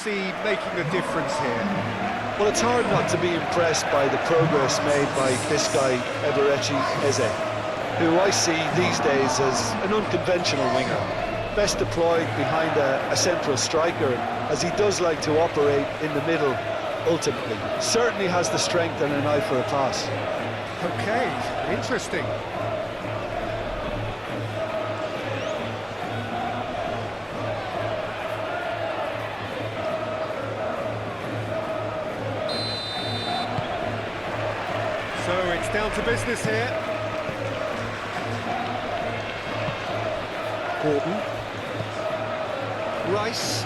see making a difference here? Well, it's hard not to be impressed by the progress made by this guy, Eberechi Eze, who I see these days as an unconventional winger, best deployed behind a central striker, as he does like to operate in the middle ultimately. Certainly has the strength and an eye for a pass. Okay, interesting. So it's down to business here. Gordon. Rice.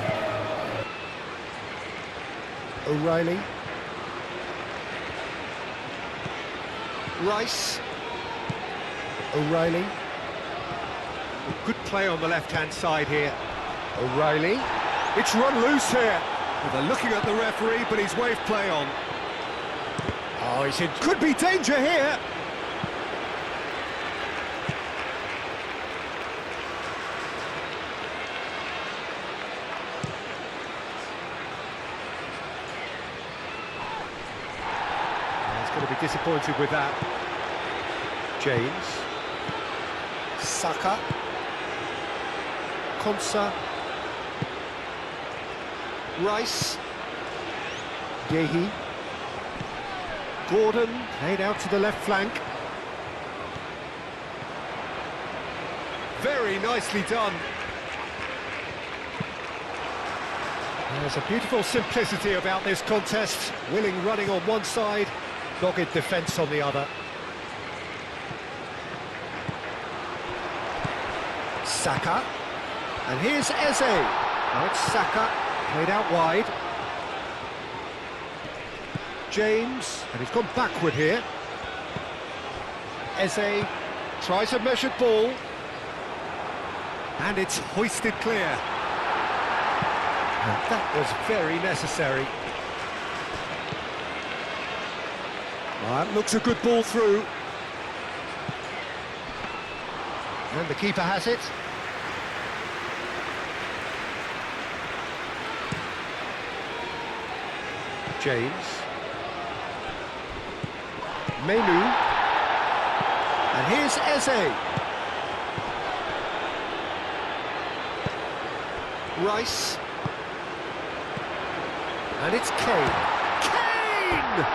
O'Reilly. Rice. O'Reilly. Good play on the left-hand side here. O'Reilly. It's run loose here. Well, they're looking at the referee, but he's waved play on. Oh, he's in. Could be danger here. He's going to be disappointed with that. James. Saka. Konsa. Rice. Yehi. Gordon played out to the left flank. Very nicely done. There's a beautiful simplicity about this contest. Willing running on one side, dogged defence on the other. Saka. And here's Eze. Now it's Saka, played out wide. James, and he's gone backward here. Eze tries a measured ball. And it's hoisted clear. And that was very necessary. Well, that looks a good ball through. And the keeper has it. James. Menu. And here's Eze. Rice. And it's Kane. Kane!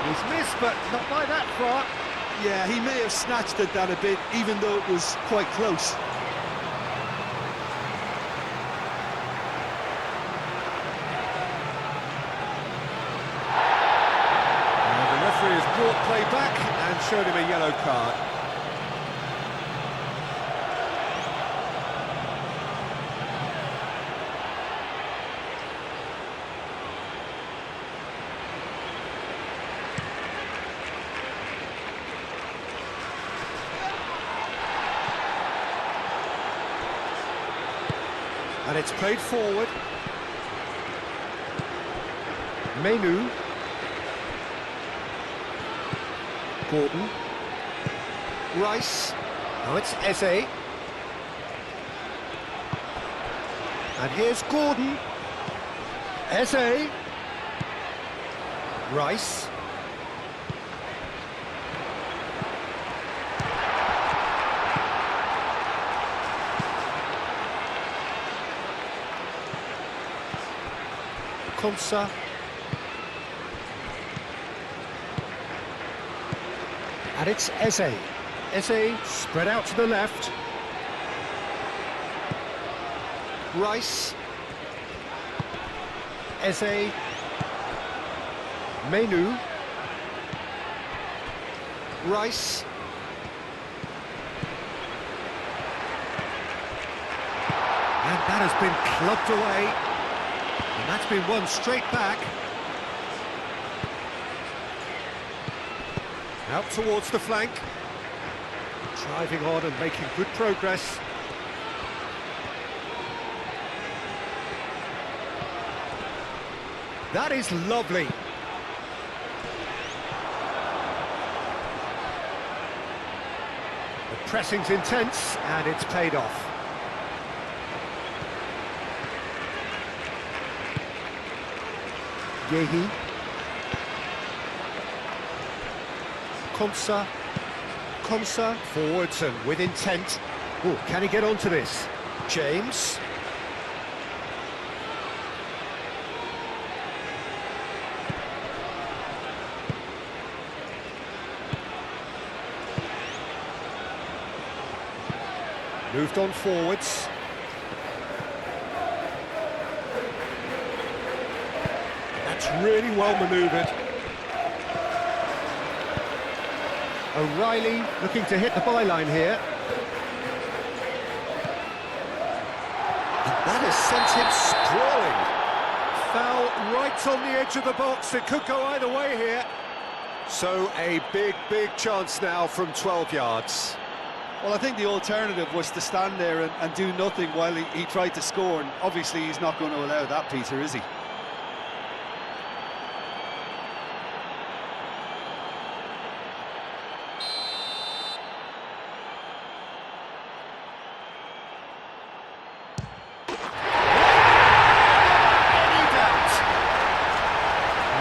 He's missed, but not by that far. Yeah, he may have snatched at that a bit, even though it was quite close. And the referee has brought play back and showed him a yellow card. And it's played forward. Menu. Gordon. Rice. Now it's Eze. And here's Gordon. Eze. Rice. Konsa. And it's Eze. Eze spread out to the left. Rice. Eze. Menu. Rice. And that has been clubbed away. And that's been won straight back. Out towards the flank. Driving on and making good progress. That is lovely. The pressing's intense and it's paid off. Yehi. Konsa, forwards and with intent. Oh, can he get onto this? James. Moved on forwards. That's really well manoeuvred. O'Reilly looking to hit the byline here. And that has sent him sprawling. Foul right on the edge of the box. It could go either way here. So a big chance now from 12 yards. Well, I think the alternative was to stand there and do nothing while he tried to score, and obviously he's not going to allow that, Peter, is he?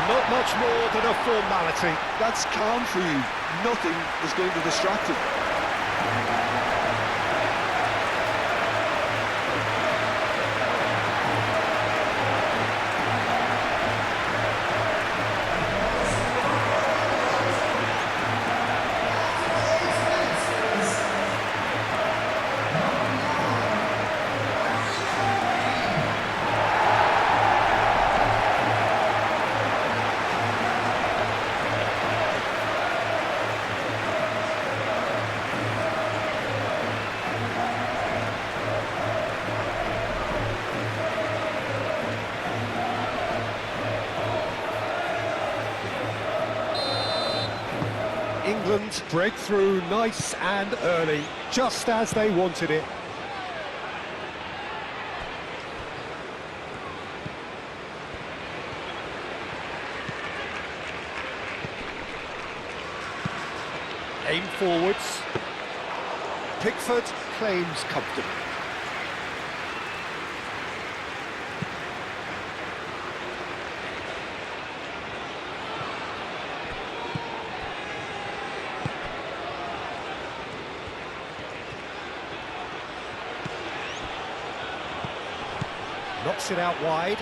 Not much more than a formality. That's calm for you. Nothing is going to distract him. England break through nice and early, just as they wanted it. Aim forwards. Pickford claims comfortably. Knocks it out wide.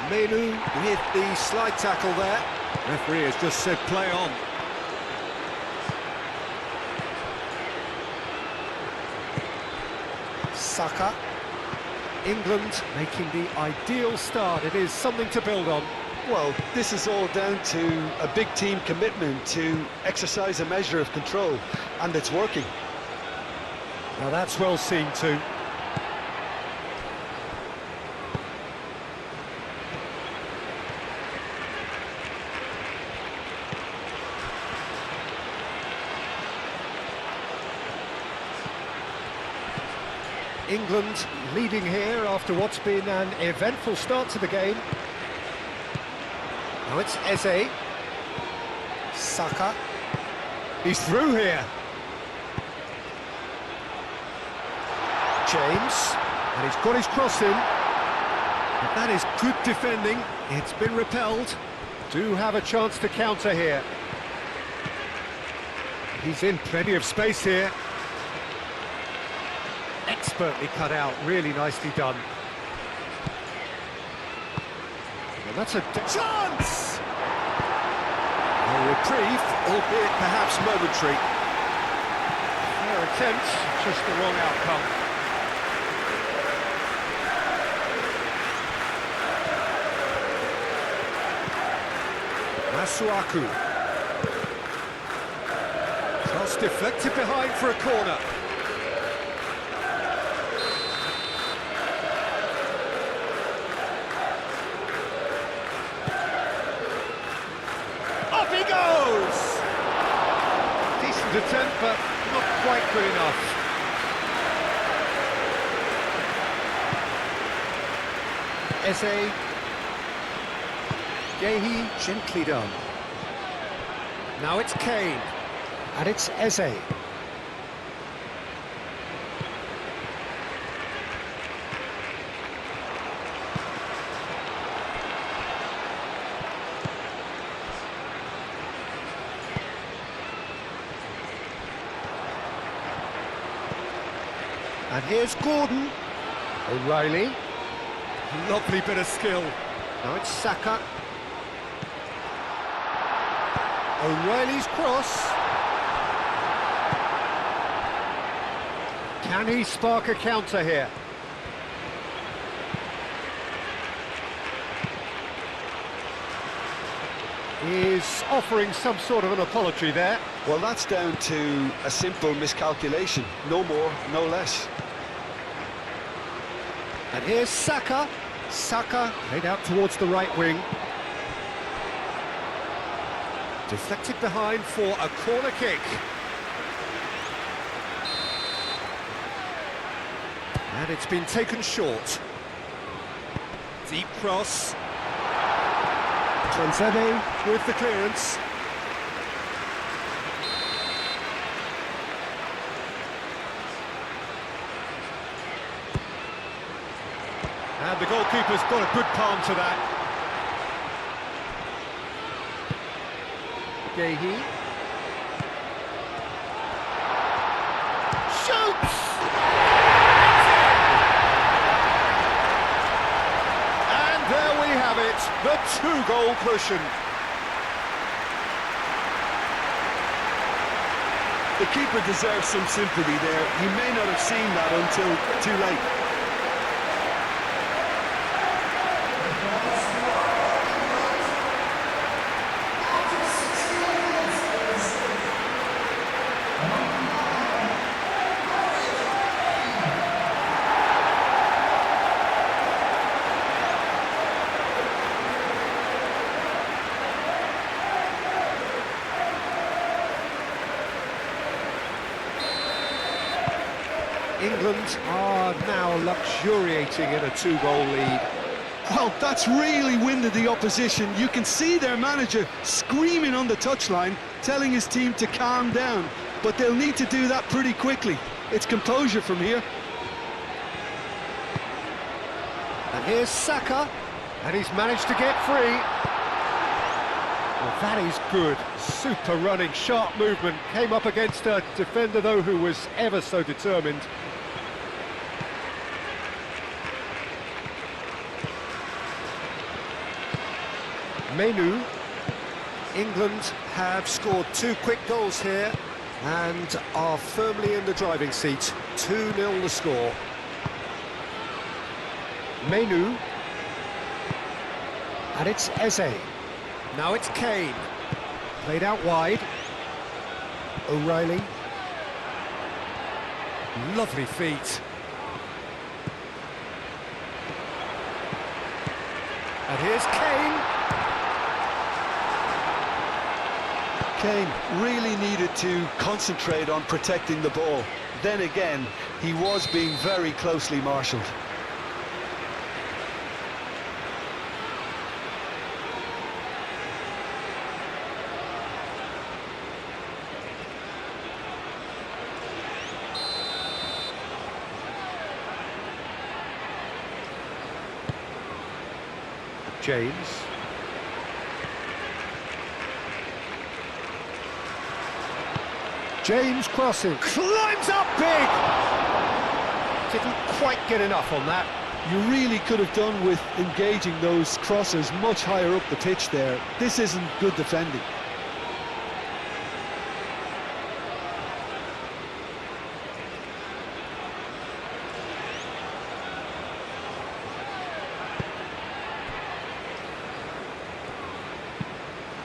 Menu with the slide tackle there. Referee has just said play on. Saka. England making the ideal start. It is something to build on. Well, this is all down to a big team commitment to exercise a measure of control, and it's working. Now that's well seen too. England leading here after what's been an eventful start to the game. Now it's Eze. Saka. He's through here. James. And he's got his cross in. But that is good defending. It's been repelled. Do have a chance to counter here. He's in plenty of space here. Expertly cut out, really nicely done. Well, that's a chance! A reprieve, albeit perhaps momentary. Fair attempt, just the wrong outcome. Masuaku. Cross deflected behind for a corner. Attempt, but not quite good enough. Eze. Yehi, gently done. Now it's Kane, and it's Eze. And here's Gordon. O'Reilly. Lovely bit of skill. Now it's Saka. O'Reilly's cross. Can he spark a counter here? He's offering some sort of an apology there. Well, that's down to a simple miscalculation. No more, no less. And here's Saka. Saka played out towards the right wing. Deflected behind for a corner kick. And it's been taken short. Deep cross. Transebe with the clearance. And the goalkeeper's got a good palm to that. Gehi. Shoots! And there we have it, the two-goal cushion. The keeper deserves some sympathy there. He may not have seen that until too late. England are now luxuriating in a two-goal lead. Well, that's really winded the opposition. You can see their manager screaming on the touchline, telling his team to calm down. But they'll need to do that pretty quickly. It's composure from here. And here's Saka, and he's managed to get free. Well, that is good. Super running, sharp movement. Came up against a defender, though, who was ever so determined. Menu. England have scored two quick goals here and are firmly in the driving seat. 2-0 the score. Menu. And it's Eze. Now it's Kane. Played out wide. O'Reilly. Lovely feet. And here's Kane. Kane really needed to concentrate on protecting the ball. Then again, he was being very closely marshalled. James. James crossing, climbs up big! Didn't quite get enough on that. You really could have done with engaging those crosses much higher up the pitch there. This isn't good defending.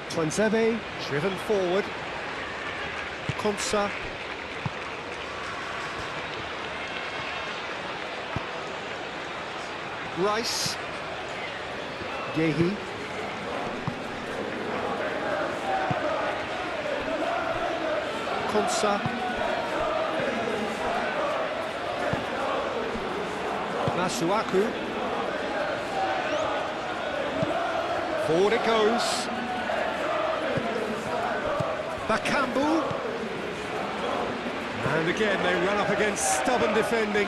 Transebe, driven forward. Konsa. Rice. Gehi. Konsa. Masuaku. Forward it goes. Bakambu. And again, they run up against stubborn defending.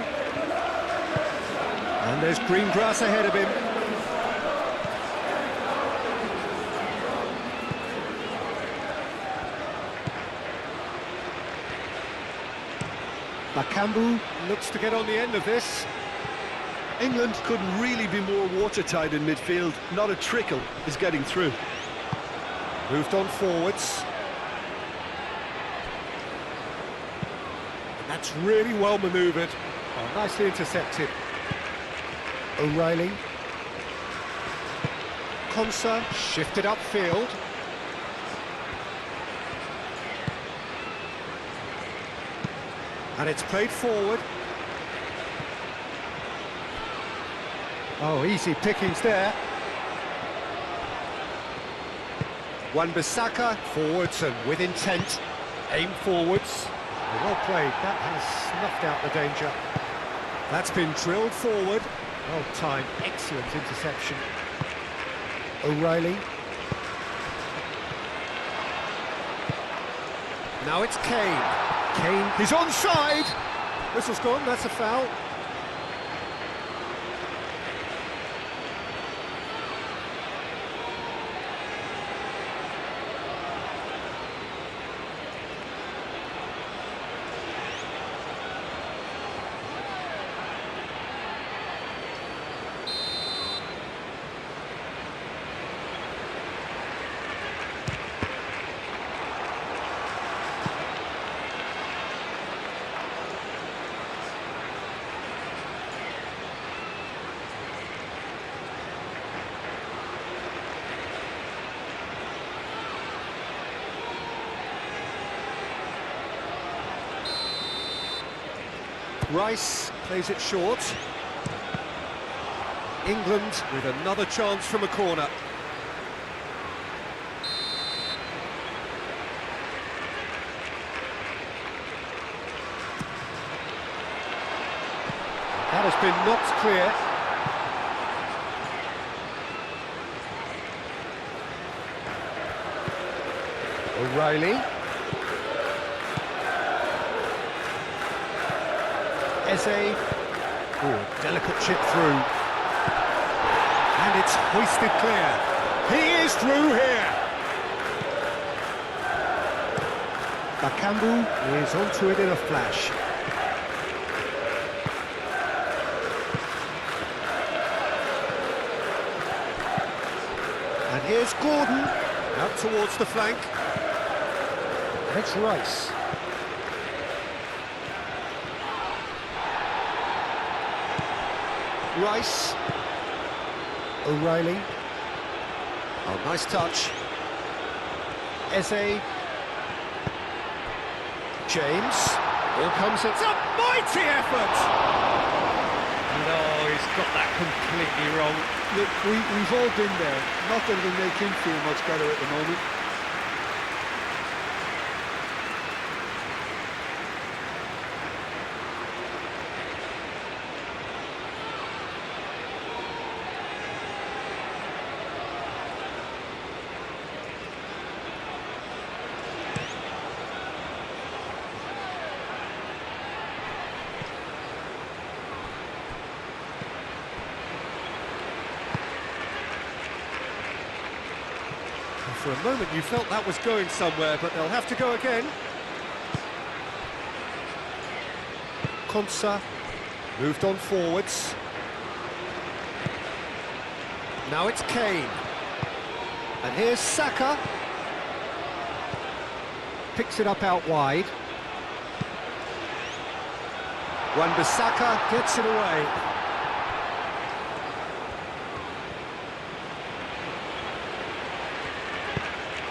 And there's green grass ahead of him. Bakambu looks to get on the end of this. England couldn't really be more watertight in midfield. Not a trickle is getting through. Moved on forwards. And that's really well manoeuvred. Oh, nicely intercepted. O'Reilly. Konsa shifted upfield. And it's played forward. Oh, easy pickings there. Wan-Bissaka forwards and with intent. Aim forwards. Well played. That has snuffed out the danger. That's been drilled forward. Well timed. Excellent interception. O'Reilly. Now it's Kane. Kane, he's onside! Whistle's gone, that's a foul. Rice plays it short. England with another chance from a corner. That has been knocked clear. O'Reilly. Eze. Oh, delicate chip through. And it's hoisted clear. He is through here. Bakambu is onto it in a flash. And here's Gordon, out towards the flank. And it's Rice. Rice. O'Reilly. Oh, nice touch. Eze. James. All comes in. It's a mighty effort! No, he's got that completely wrong. Look, we've all been there. Not that it'll make him feel much better at the moment. For a moment you felt that was going somewhere, but they'll have to go again. Konsa moved on forwards. Now it's Kane. And here's Saka. Picks it up out wide. Wan-Bissaka gets it away.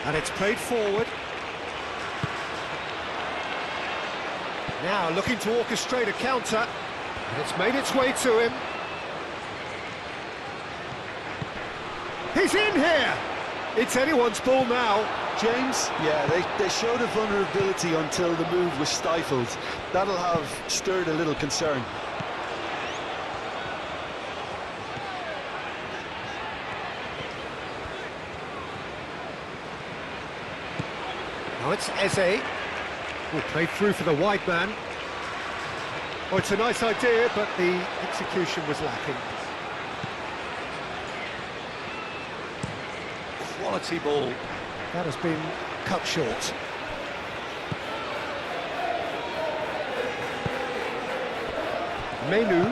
And it's played forward. Now looking to orchestrate a counter. And it's made its way to him. He's in here! It's anyone's ball now. James, yeah, they showed a vulnerability until the move was stifled. That'll have stirred a little concern. Now it's Eze. Oh, played through for the wide man. Oh, it's a nice idea, but the execution was lacking. Quality ball. That has been cut short. Menu.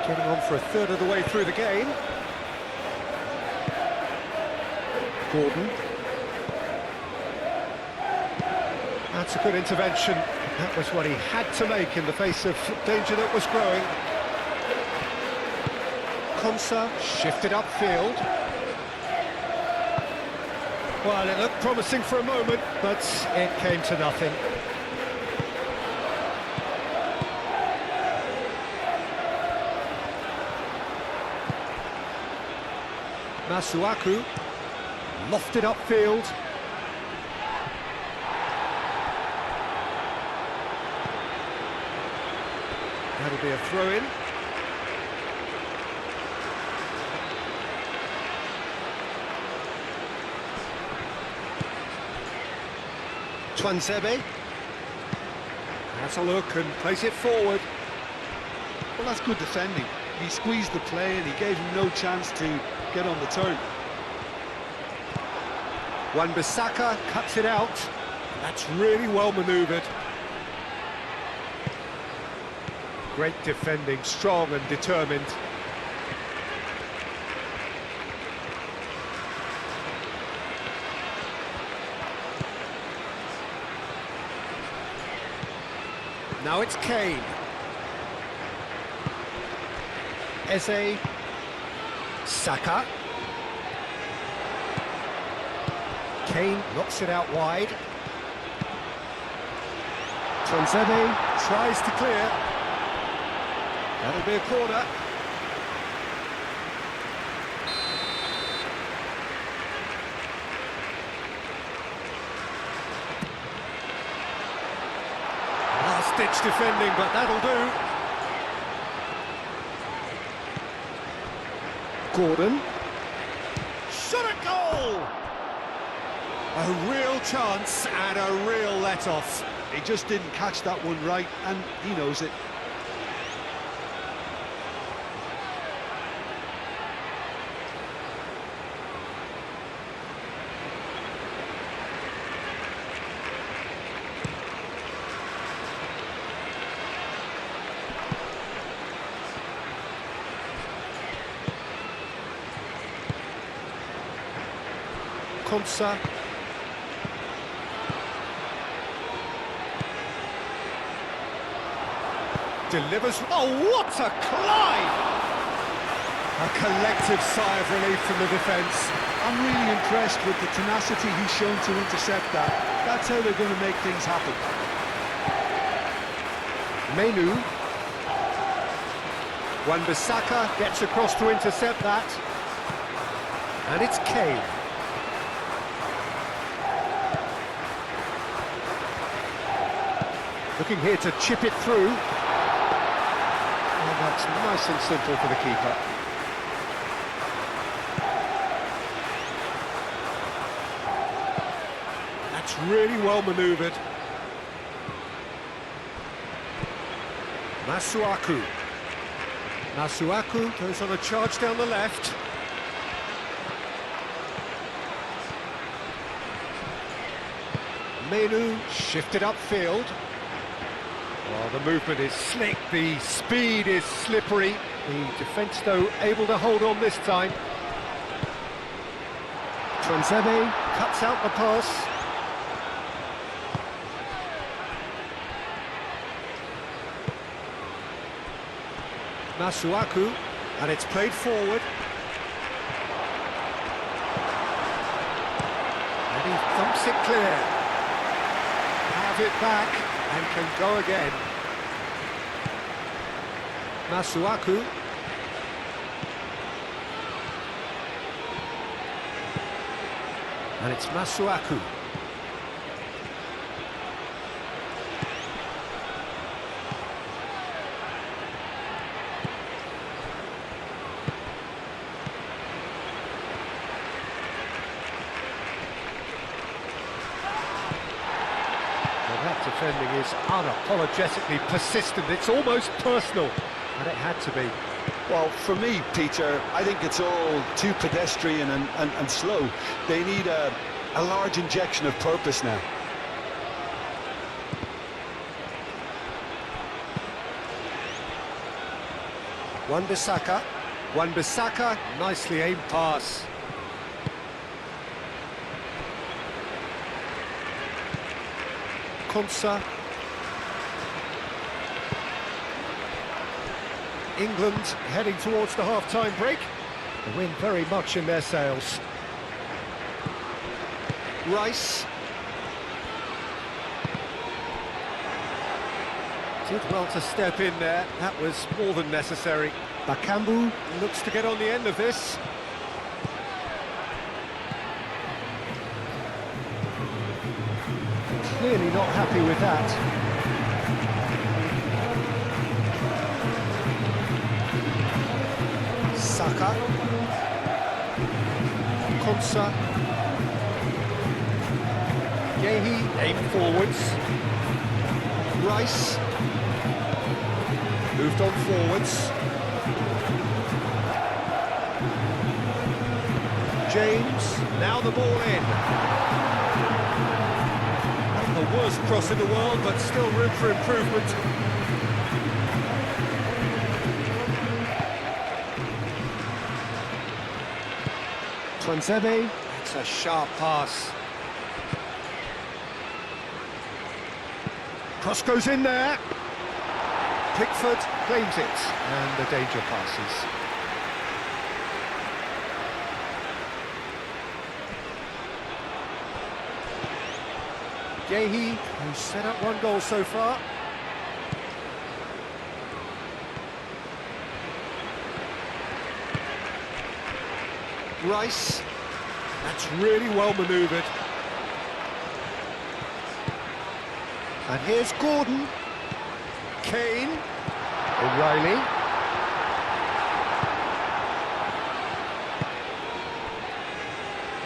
Getting on for a third of the way through the game. Gordon. That's a good intervention. That was what he had to make in the face of danger that was growing. Konsa shifted upfield. Well, it looked promising for a moment, but it came to nothing. Masuaku lofted upfield. That'll be a throw-in. Twanzebe has a look and plays it forward. Well, that's good defending. He squeezed the play and he gave him no chance to get on the turn. Wan-Bissaka cuts it out. That's really well manoeuvred. Great defending, strong and determined. Now it's Kane. Eze. Saka. Kane knocks it out wide. Twanzebe tries to clear. That'll be a corner. Last-ditch defending, but that'll do. Gordon. Shot at goal! A real chance and a real let-off. He just didn't catch that one right, and he knows it. Konsa. Delivers. Oh, what a climb! A collective sigh of relief from the defence. I'm really impressed with the tenacity he's shown to intercept that. That's how they're going to make things happen. Menu. Wan-Bissaka gets across to intercept that. And it's Kane. Looking here to chip it through. And that's nice and simple for the keeper. That's really well manoeuvred. Masuaku. Masuaku goes on a charge down the left. Menu shifted upfield. Oh, the movement is slick, the speed is slippery. The defence, though, able to hold on this time. Twanzebe cuts out the pass. Masuaku, and it's played forward. And he thumps it clear. Have it back. And can go again. Masuaku. And it's Masuaku. Defending is unapologetically persistent. It's almost personal, and it had to be. Well, for me, Peter, I think it's all too pedestrian and slow. They need a large injection of purpose now. Wan-Bissaka. Wan-Bissaka, nicely aimed pass. Konsa. England heading towards the half-time break. The wind very much in their sails. Rice. Did well to step in there. That was more than necessary. Bakambu looks to get on the end of this. Clearly not happy with that. Saka. Konsa. Yehi aimed forwards. Rice. Moved on forwards. James, now the ball in. Not the worst cross in the world, but still room for improvement. Twanzebe, it's a sharp pass. Cross goes in there. Pickford claims it, and the danger passes. Yehi, who's set up one goal so far. Rice. That's really well manoeuvred. And here's Gordon. Kane. O'Reilly.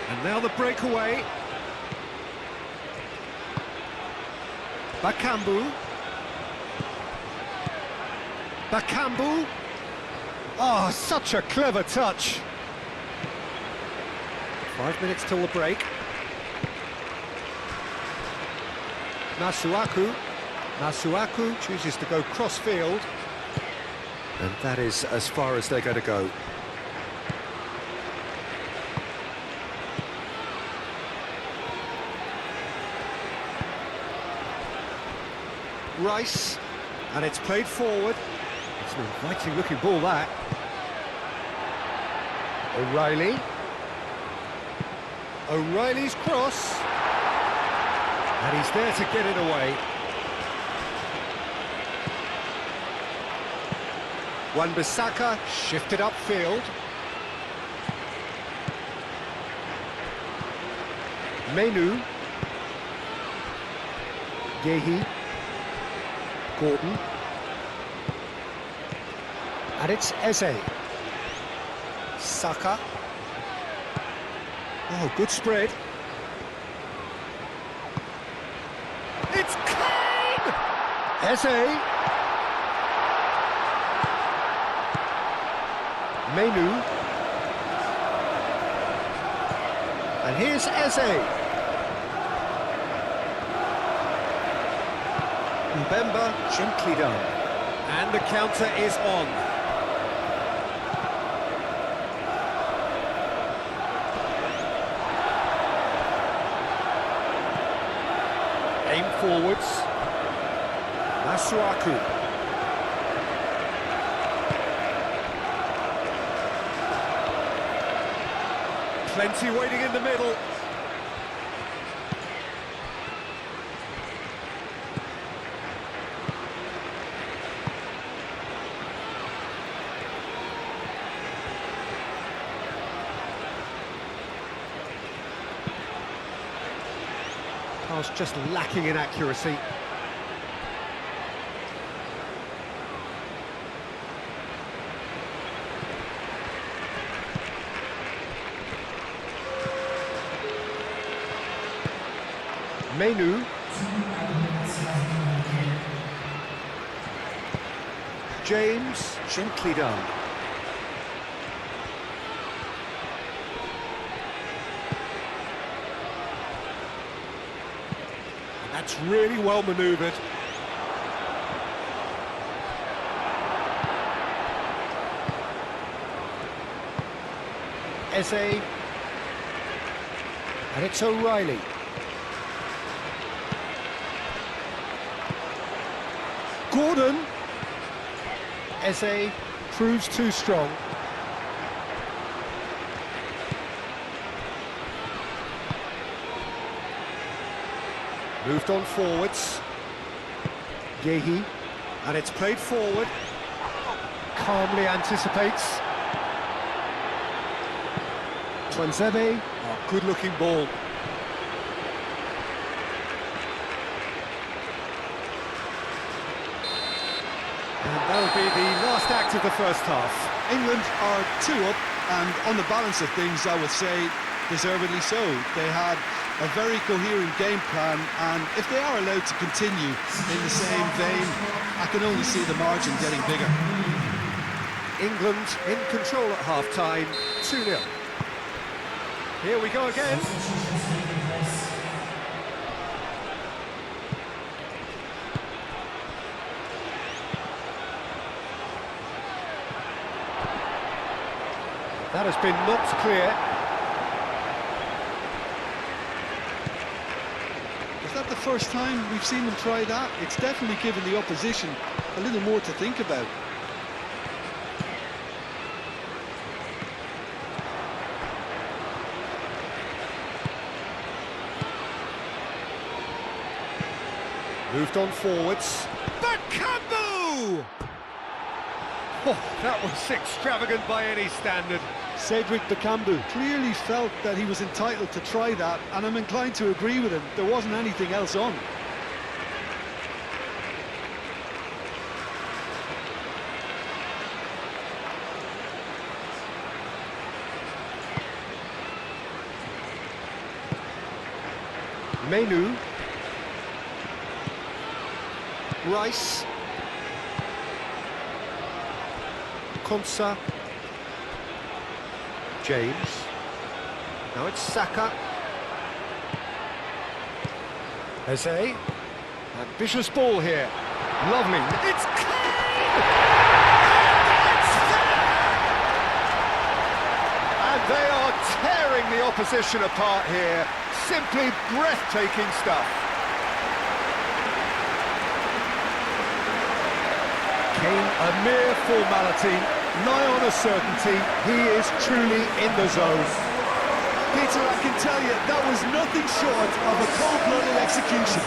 And now the breakaway. Bakambu. Bakambu. Oh, such a clever touch. 5 minutes till the break. Masuaku. Masuaku chooses to go cross-field. And that is as far as they're going to go. Rice. And it's played forward. It's an inviting looking ball, that. O'Reilly. O'Reilly's cross. And he's there to get it away. Wan-Bissaka shifted upfield. Menu. Yehi. Gordon. And it's Eze. Saka. Oh, good spread. It's Kane! Eze. Menu. And here's Eze. Mbemba, gently done. And the counter is on. Aim forwards. Masuaku. Plenty waiting in the middle. Pass just lacking in accuracy. Menu. James, gently done. That's really well manoeuvred. Eze. And it's O'Reilly. Gordon. Eze proves too strong. Moved on forwards. Yehi. And it's played forward. Calmly anticipates. Twanzebe. Oh, good-looking ball. And that'll be the last act of the first half. England are 2 up, and on the balance of things, I would say deservedly so. They had a very coherent game plan, and if they are allowed to continue in the same vein, I can only see the margin getting bigger. England in control at half-time, 2-0. Here we go again. That has been knocked clear. Is that the first time we've seen them try that? It's definitely given the opposition a little more to think about. Moved on forwards. Bakambu! Oh, that was extravagant by any standard. Cedric Bakambu clearly felt that he was entitled to try that, and I'm inclined to agree with him. There wasn't anything else on. Menu. Rice. Konsa. James. Now it's Saka. Eze. Ambitious ball here. Lovely. It's Kane! It's there! And they are tearing the opposition apart here. Simply breathtaking stuff. Kane, a mere formality, nigh on a certainty, he is truly in the zone. Peter, I can tell you, that was nothing short of a cold-blooded execution.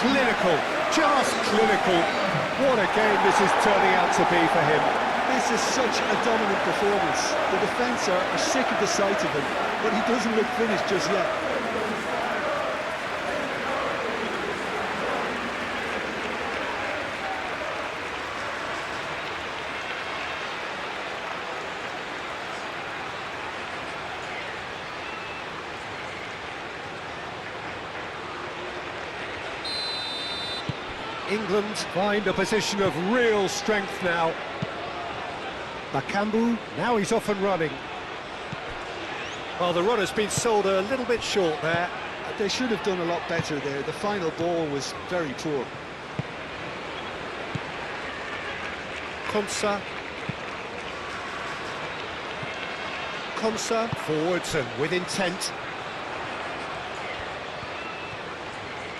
Clinical, just clinical. What a game this is turning out to be for him. This is such a dominant performance. The defence are sick of the sight of him, but he doesn't look finished just yet. England find a position of real strength now. Bakambu, now he's off and running. Well, the run has been sold a little bit short there. They should have done a lot better there. The final ball was very poor. Konsa. Konsa, forwards and with intent.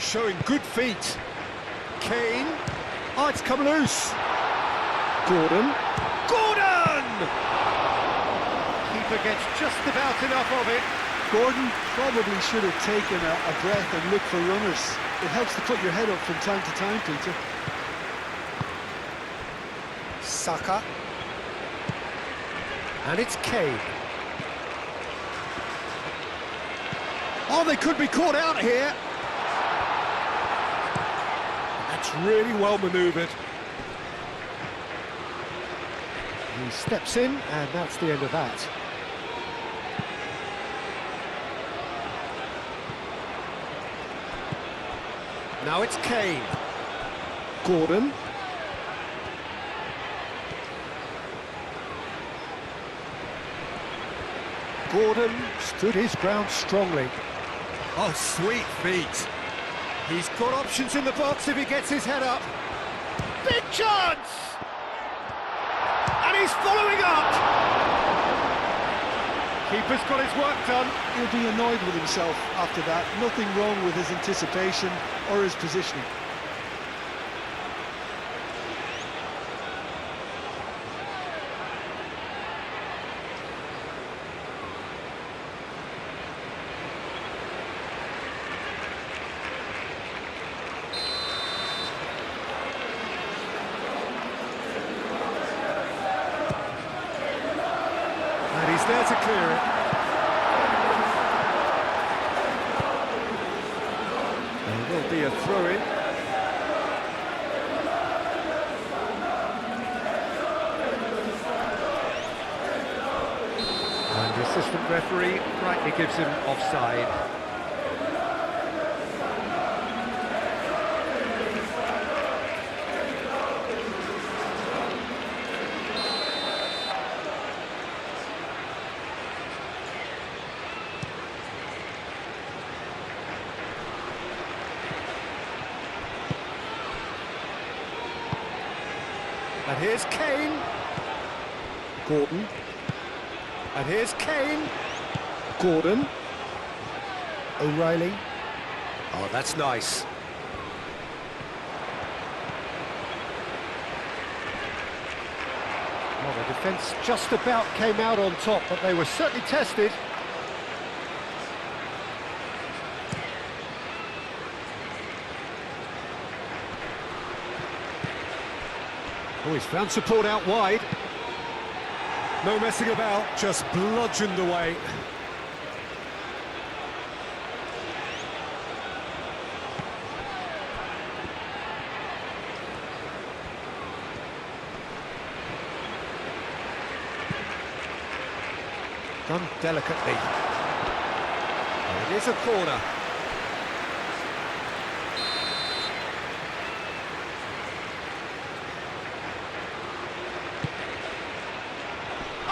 Showing good feet. Kane. Oh, it's come loose. Gordon. Gordon! Keeper gets just about enough of it. Gordon probably should have taken a breath and looked for runners. It helps to put your head up from time to time, Peter. Saka. And it's Kane. Oh, they could be caught out here. That's really well manoeuvred. He steps in, and that's the end of that. Now it's Kane. Gordon. Gordon stood his ground strongly. Oh, sweet feet. He's got options in the box if he gets his head up. Big chance! And he's following up! Keeper's got his work done. He'll be annoyed with himself after that. Nothing wrong with his anticipation or his positioning. And he's there to clear it. There will be a throw-in. And the assistant referee rightly gives him offside. And here's Kane. Gordon. And here's Kane. Gordon. O'Reilly. Oh, that's nice. Well, the defence just about came out on top, but they were certainly tested. Oh, he's found support out wide. No messing about, just bludgeoned away. Done delicately. And it is a corner.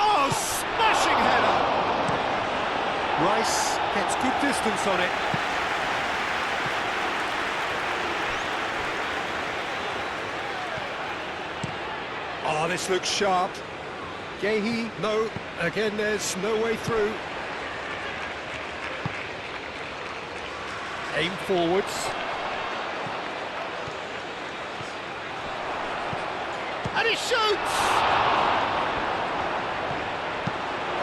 Oh, smashing header! Rice gets good distance on it. Oh, this looks sharp. Gehi, no, again there's no way through. Aim forwards. And he shoots!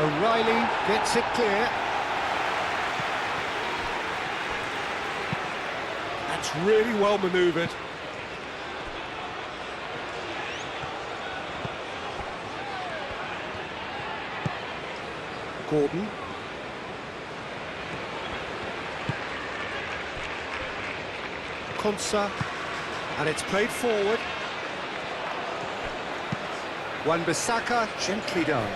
O'Reilly gets it clear. That's really well manoeuvred. Gordon. Konsa. And it's played forward. Wan-Bissaka, gently done.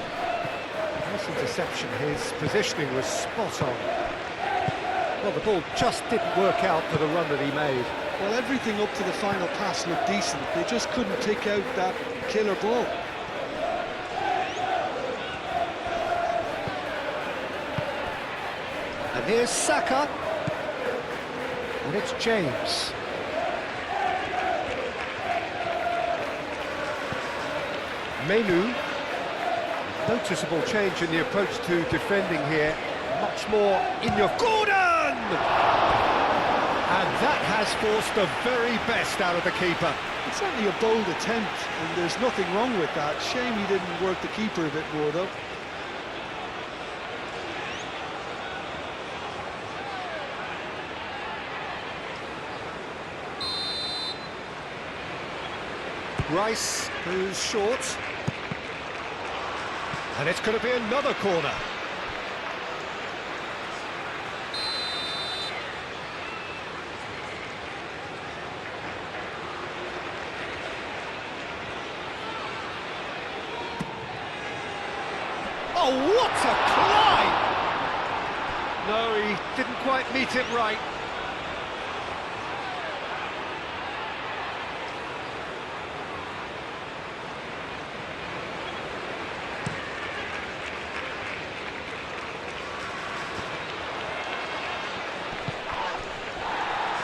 Nice interception, his positioning was spot on. Well, the ball just didn't work out for the run that he made. Well, everything up to the final pass looked decent. They just couldn't take out that killer ball. And here's Saka. And it's James. Menu. Noticeable change in the approach to defending here. Much more in your... Gordon! And that has forced the very best out of the keeper. It's certainly a bold attempt, and there's nothing wrong with that. Shame he didn't work the keeper a bit more, though. Rice goes short. And it's going to be another corner. Oh, what a climb! No, he didn't quite meet it right.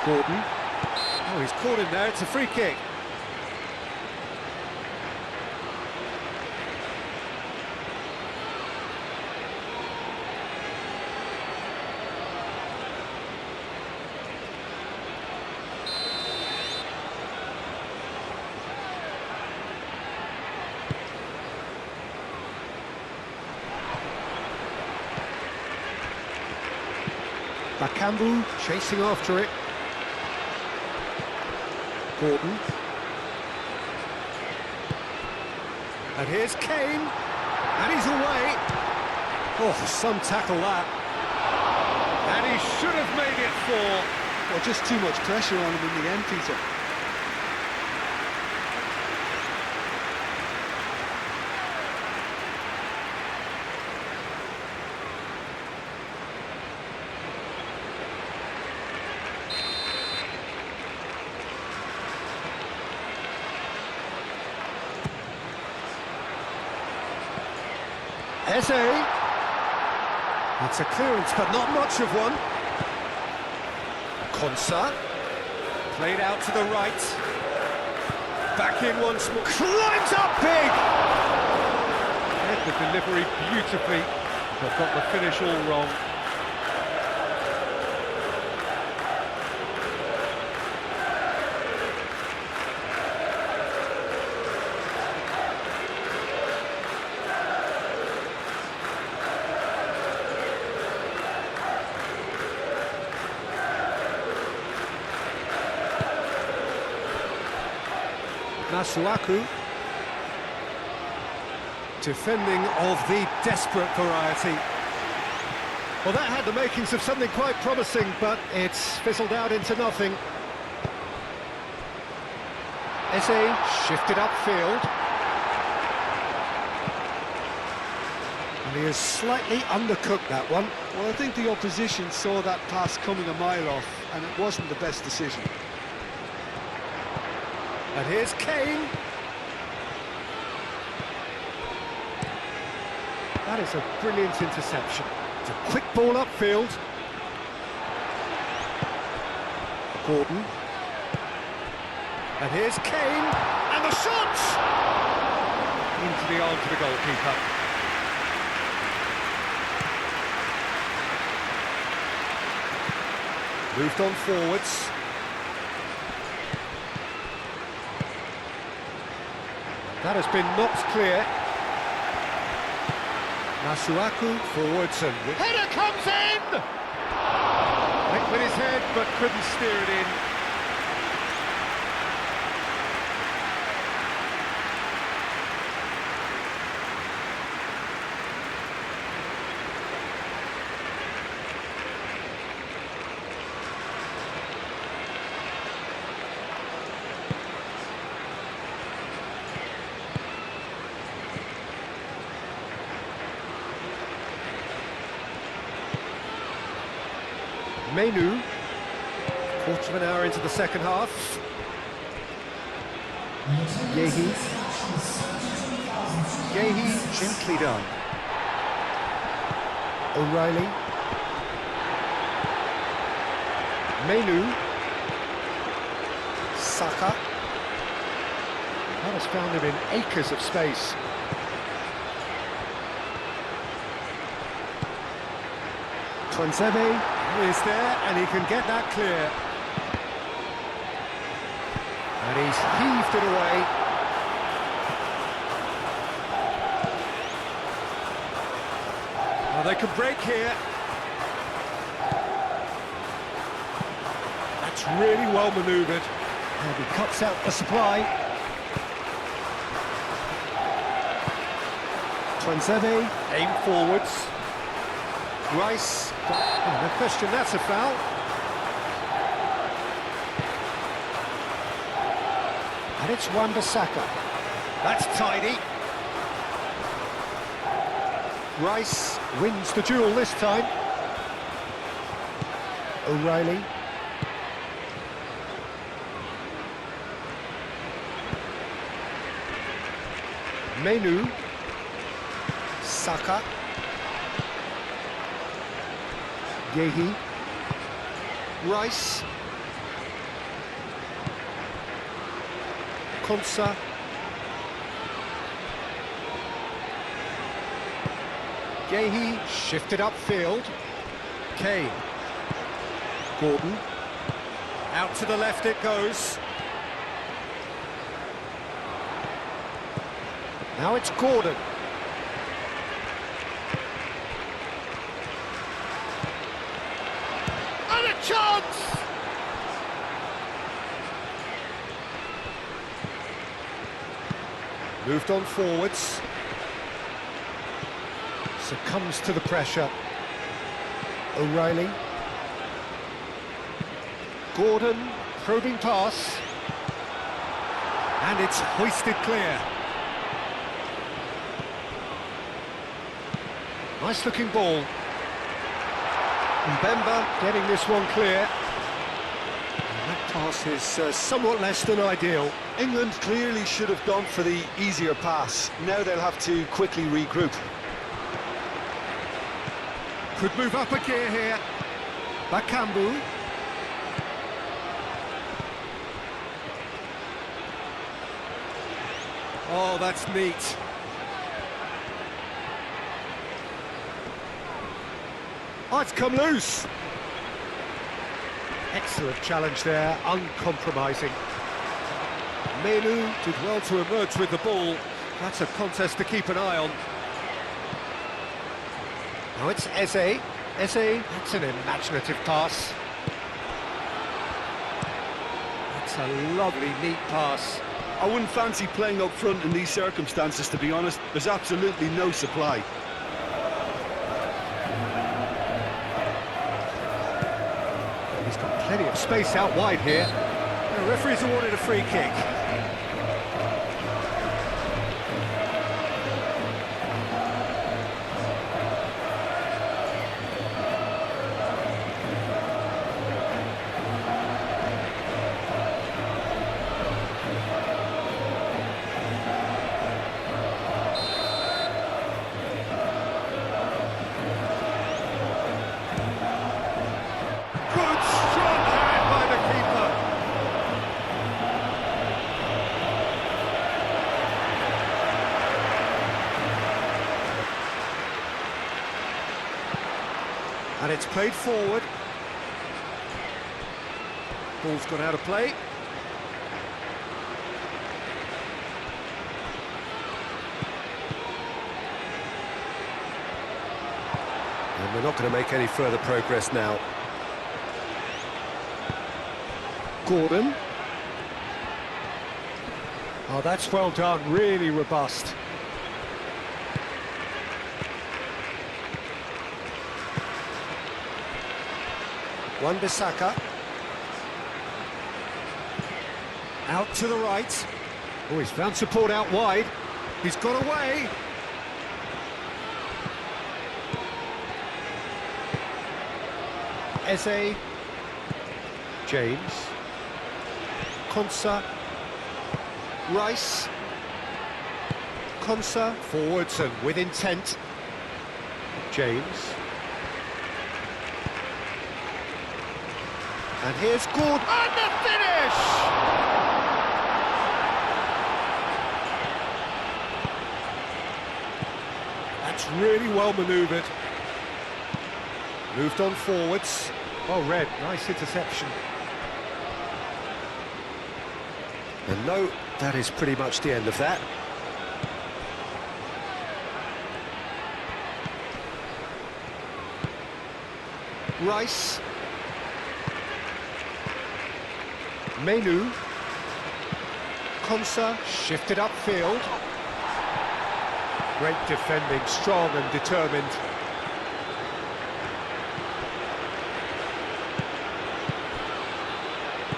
Gordon. Oh, he's caught him there, it's a free kick. Bakambu chasing after it. Gordon. And here's Kane. And he's away. Oh, some tackle that. And he should have made it 4. Well, just too much pressure on him in the end, Peter. Eze. It's a clearance, but not much of one. Konsa. Played out to the right. Back in once more. Climbs up big! Read the delivery beautifully, but got the finish all wrong. Masuaku, defending of the desperate variety. Well, that had the makings of something quite promising, but it's fizzled out into nothing. Eze shifted upfield. And he has slightly undercooked that one. Well, I think the opposition saw that pass coming a mile off, and it wasn't the best decision. And here's Kane. That is a brilliant interception. It's a quick ball upfield. Gordon. And here's Kane. And the shot! Into the arms of the goalkeeper. Moved on forwards. That has been knocked clear. Masuaku forwards and... Header comes in! Went with his head, but couldn't steer it in. Menu, quarter of an hour into the second half. Yehi. Yehi, gently done. O'Reilly. Menu. Saka. That has found him in acres of space. Tuanzebe is there, and he can get that clear. And he's heaved it away. Well, they can break here. That's really well manoeuvred. And he cuts out the supply. Tuanzebe, aim forwards. Rice, oh, no question, that's a foul. And it's Wan-Bissaka. That's tidy. Rice wins the duel this time. O'Reilly. Menu. Saka. Yehi. Rice. Konsa. Yehi shifted upfield. Kane. Gordon. Out to the left it goes. Now it's Gordon. Moved on forwards. Succumbs to the pressure. O'Reilly. Gordon, probing pass. And it's hoisted clear. Nice looking ball. Mbemba getting this one clear. And that pass is somewhat less than ideal. England clearly should have gone for the easier pass. Now they'll have to quickly regroup. Could move up a gear here. Bakambu. Oh, that's neat. Oh, it's come loose. Excellent challenge there, uncompromising. Menu did well to emerge with the ball. That's a contest to keep an eye on. Now it's Eze. Eze, that's an imaginative pass. That's a lovely, neat pass. I wouldn't fancy playing up front in these circumstances, to be honest. There's absolutely no supply. He's got plenty of space out wide here. The referee's awarded a free kick. Good strong hand by the keeper. And it's played forward. Ball's gone out of play. And we're not going to make any further progress now. Gordon. Oh, that's well done, really robust. Wan-Bissaka. Out to the right. Oh, he's found support out wide. He's got away. Eze. James. Konsa. Rice. Konsa. Forwards and with intent. James. And here's Gordon. And the finish! That's really well manoeuvred. Moved on forwards. Oh, Red, nice interception. And no, that is pretty much the end of that. Rice. Menu. Konsa shifted upfield. Great defending, strong and determined.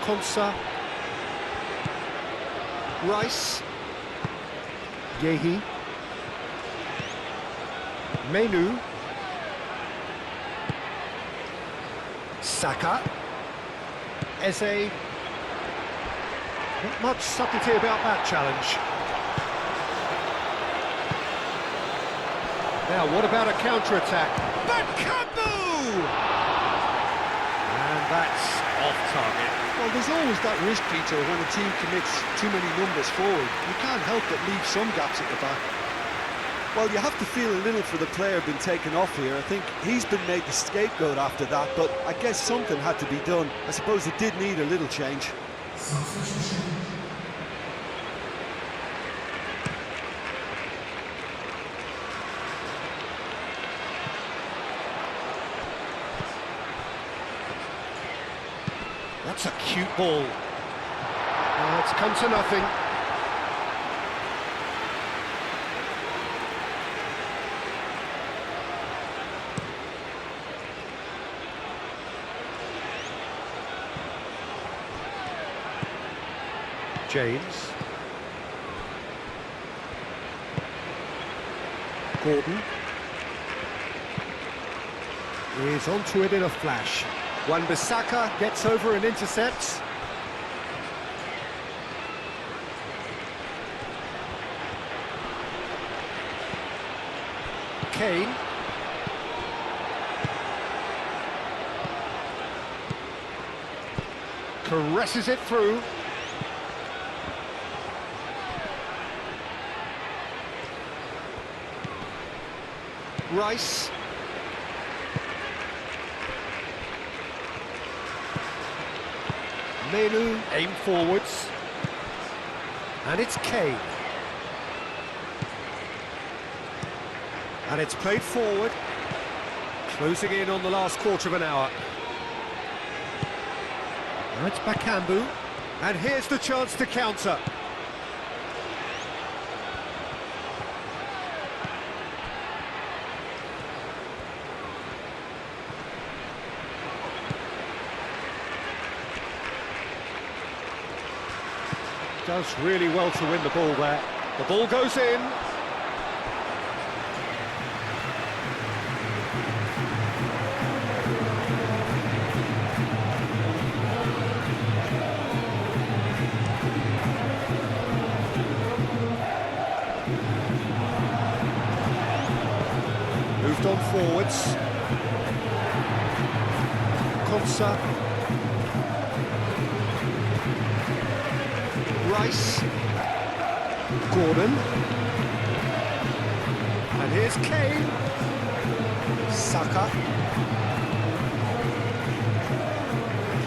Konsa. Rice. Yehi. Menu. Saka. Eze. Not much subtlety about that challenge. Now, what about a counter-attack? Bakambu! And that's off target. Well, there's always that risk, Peter, when a team commits too many numbers forward. You can't help but leave some gaps at the back. Well, you have to feel a little for the player being taken off here. I think he's been made the scapegoat after that, but I guess something had to be done. I suppose it did need a little change. That's a cute ball. It's come to nothing. James. Gordon. Is onto it in a flash. Wan-Bissaka gets over and intercepts. Kane. Caresses it through. Rice. Menu aim forwards. And it's Kane. And it's played forward. Closing in on the last quarter of an hour. Now it's Bakambu. And here's the chance to counter. Does really well to win the ball there. The ball goes in. Moved on forwards. Konsa. Rice. Gordon. And here's Kane. Saka.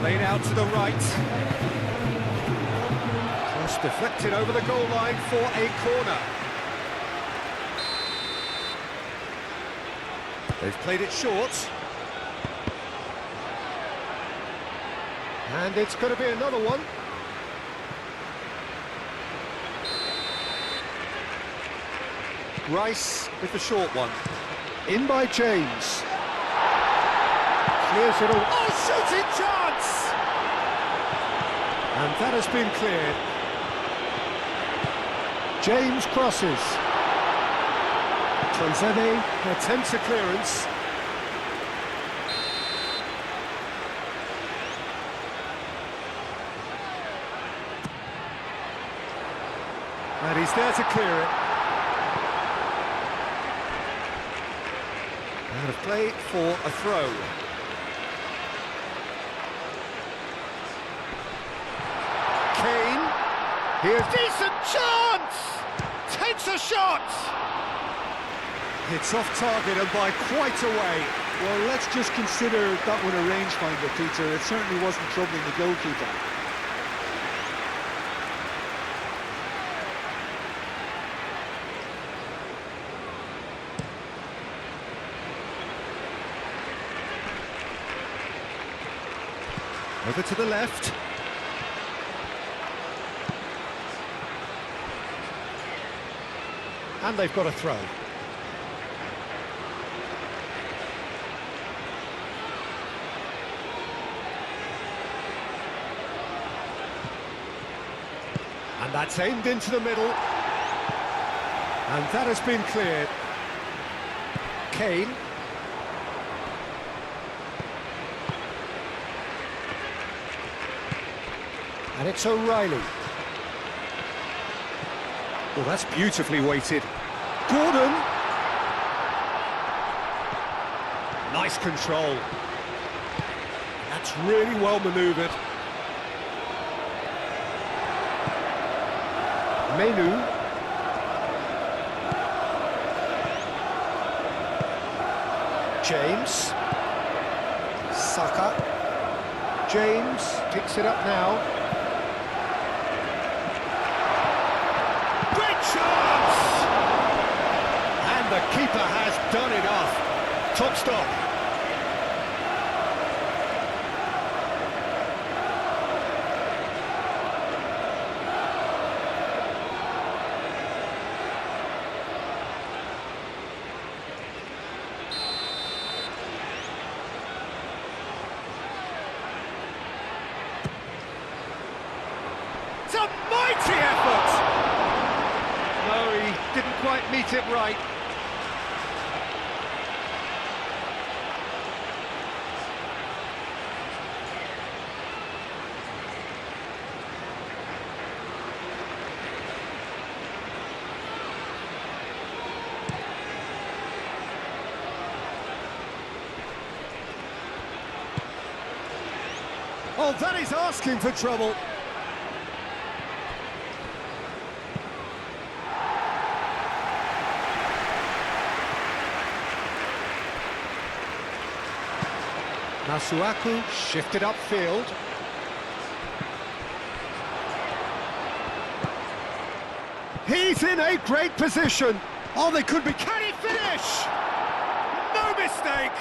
Played out to the right. Cross deflected over the goal line for a corner. They've played it short. And it's going to be another one. Rice with the short one. In by James. Clears it all. Oh, shooting chance! And that has been cleared. James crosses. Tonzebe attempts a clearance. And he's there to clear it. Out of play for a throw. Kane. Here's decent chance! Takes a shot! It's off target and by quite a way. Well, let's just consider that one a rangefinder, Peter. It certainly wasn't troubling the goalkeeper. Over to the left. And they've got a throw. And that's aimed into the middle. And that has been cleared. Kane. And it's O'Reilly. Well, that's beautifully weighted. Gordon. Nice control. That's really well manoeuvred. Menu. James. Saka. James picks it up now. And the keeper has done it off. Top stop. It's a Mighty effort! No, he didn't quite meet it right. Oh, that is asking for trouble. Masuaku shifted upfield. He's in a great position. Oh, they could be. Can he finish? No mistake.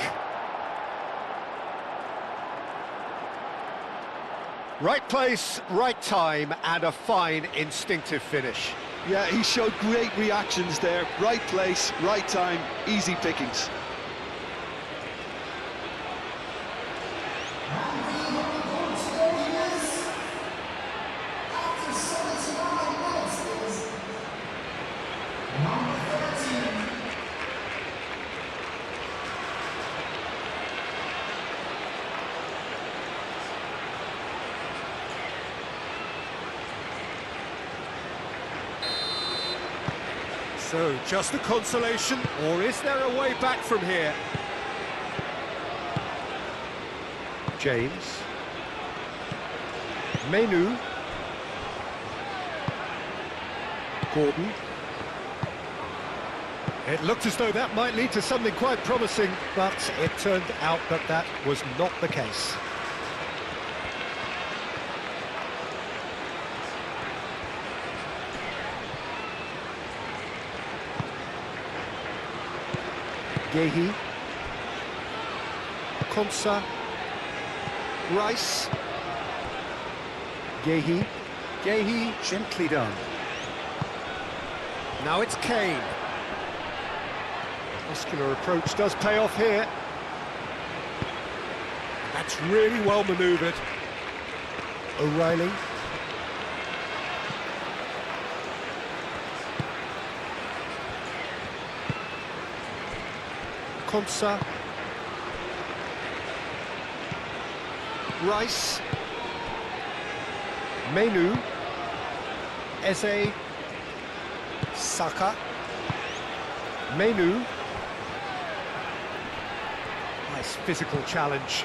Right place, right time, and a fine instinctive finish. Yeah, he showed great reactions there. Right place, right time, easy pickings. So, just a consolation, or is there a way back from here? James. Menu. Gordon. It looked as though that might lead to something quite promising, but it turned out that that was not the case. Gehi, Konsa, Rice, Gehi, gently done. Now it's Kane. Muscular approach does pay off here. That's really well manoeuvred. O'Reilly. Konsa, Rice, Menu, Eze, Saka, Menu. Nice physical challenge.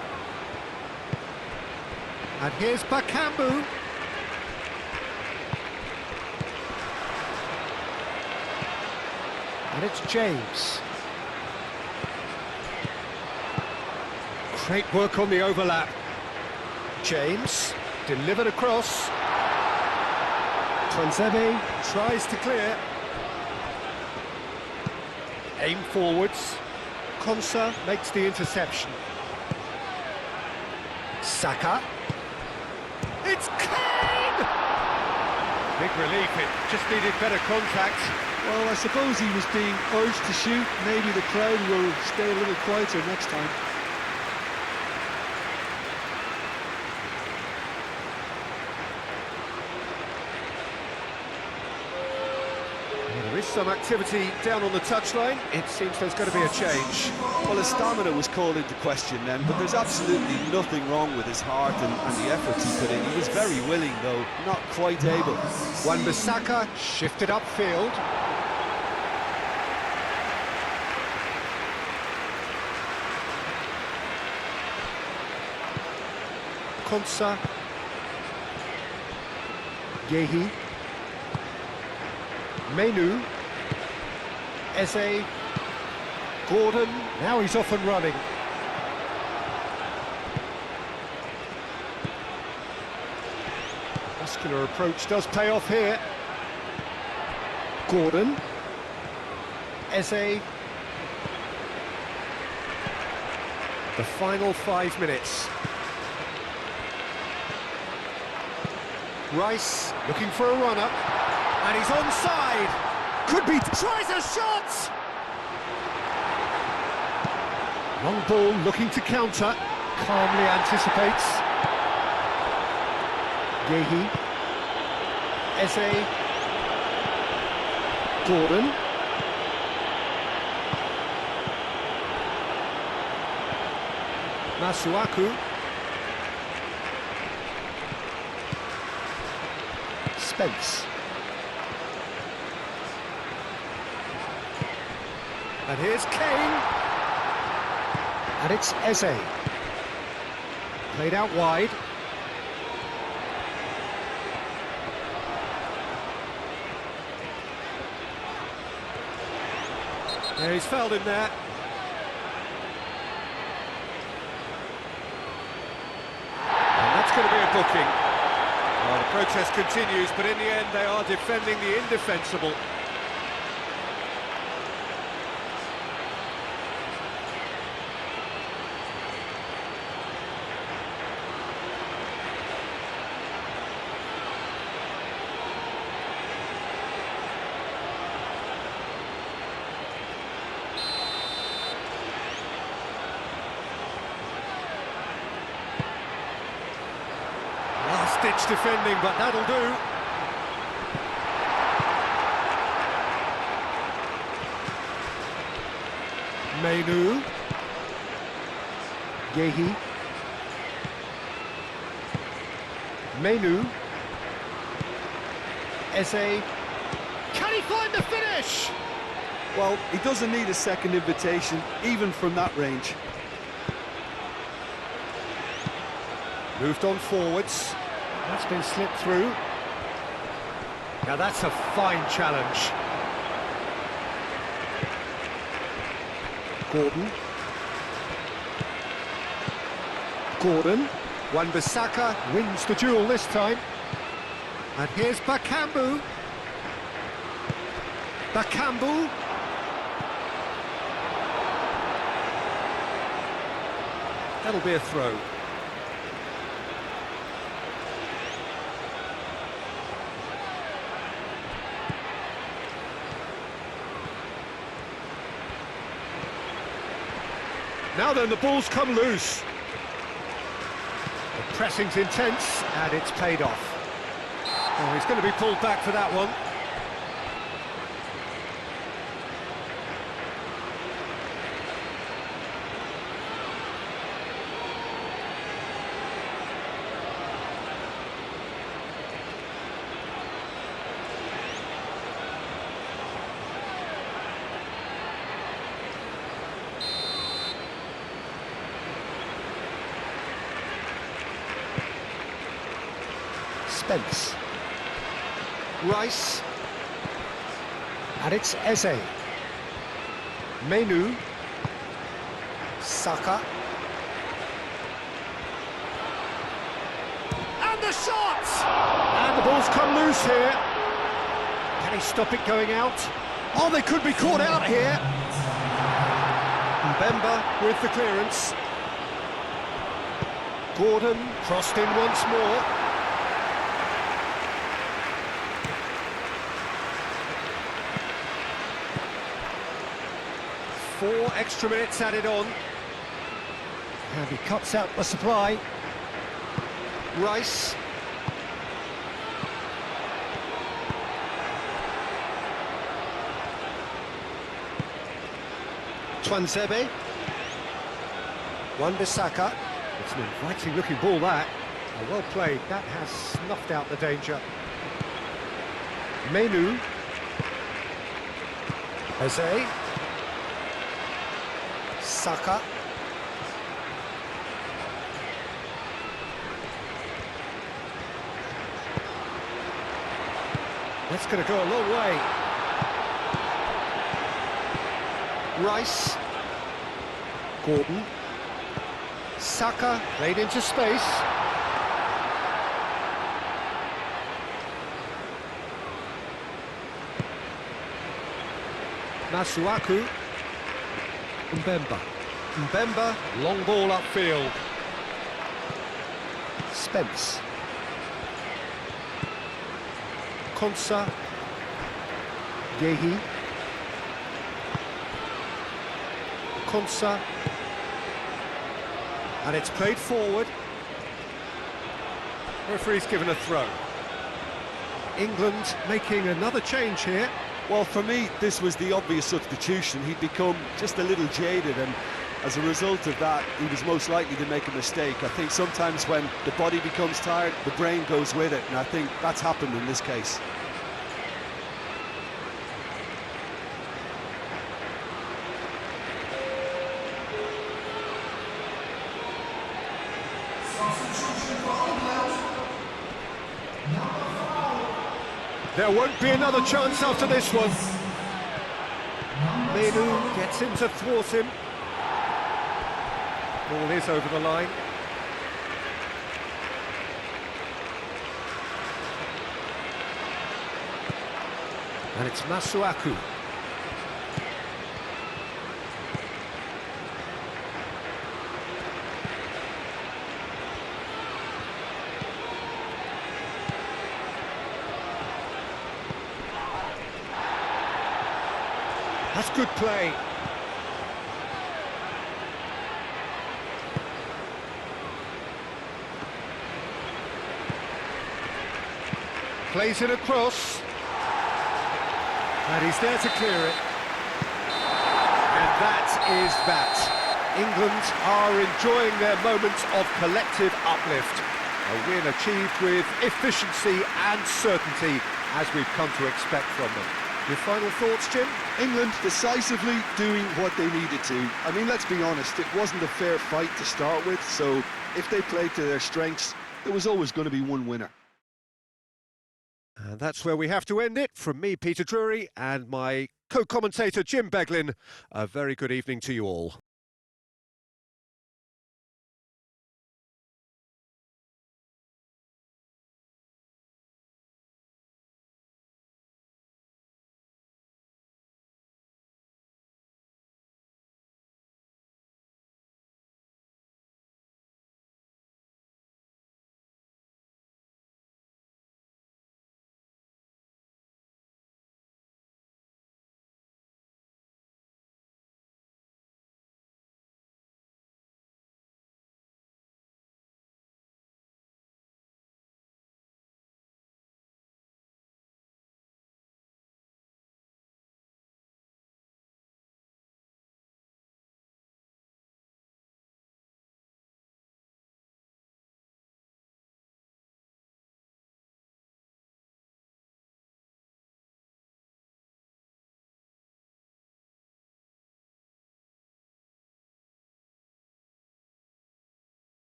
And here's Bakambu. And it's James. Great work on the overlap. James, delivered across. Twanzebe tries to clear. Aim forwards. Konsa makes the interception. Saka. It's Kane! Big relief, it just needed better contact. Well, I suppose he was being urged to shoot. Maybe the crowd will stay a little quieter next time. There is some activity down on the touchline. It seems there's going to be a change. Well, his stamina was called into question then, but there's absolutely nothing wrong with his heart and the effort he put in. He was very willing, though, not quite able. Wan-Bissaka shifted upfield. Konsa. Gehi. Menu, Eze, Gordon, now he's off and running. Muscular approach does pay off here. Gordon, Eze. The final 5 minutes. Rice looking for a run-up. And he's onside. Could be. Tries a shot. Long ball looking to counter. Calmly anticipates. Gehi. Eze. Gordon. Masuaku. Spence. And here's Kane. And it's Eze. Played out wide. Yeah, he's fouled him there. And that's going to be a booking. Well, the protest continues, but in the end they are defending the indefensible. Last-ditch defending, but that'll do. Menu. Gehi. Menu. Eze. Can he find the finish? Well, he doesn't need a second invitation, even from that range. Moved on forwards. That's been slipped through. Now that's a fine challenge. Gordon. Gordon. Wan-Bissaka wins the duel this time. And here's Bakambu. Bakambu. That'll be a throw. Now then, the ball's come loose. The pressing's intense, and it's paid off. Oh, he's going to be pulled back for that one. Spence. Rice. And it's Eze. Menu. Saka. And the shot! And the ball's come loose here. Can he stop it going out? Oh, they could be caught out here. Mbemba with the clearance. Gordon crossed in once more. Four extra minutes added on. And he cuts out the supply. Rice. Twanzebe. Wan-Bissaka. It's an inviting looking ball that. Oh, well played, that has snuffed out the danger. Menu. Eze. Saka. That's going to go a long way. Rice. Gordon. Saka played into space. Masuaku. Mbemba, long ball upfield. Spence. Konsa. Gehi. Konsa. And it's played forward. Referee's given a throw. England making another change here. Well, for me, this was the obvious substitution. He'd become just a little jaded, and as a result of that, he was most likely to make a mistake. I think sometimes when the body becomes tired, the brain goes with it, and I think that's happened in this case. There won't be another chance after this one. Menu gets him to thwart him. Ball is over the line. And it's Masuaku. That's good play. Plays it across. And he's there to clear it. And that is that. England are enjoying their moment of collective uplift. A win achieved with efficiency and certainty, as we've come to expect from them. Your final thoughts, Jim? England decisively doing what they needed to. I mean, let's be honest, it wasn't a fair fight to start with, so if they played to their strengths, there was always going to be one winner. And that's where we have to end it. From me, Peter Drury, and my co-commentator, Jim Beglin, a very good evening to you all.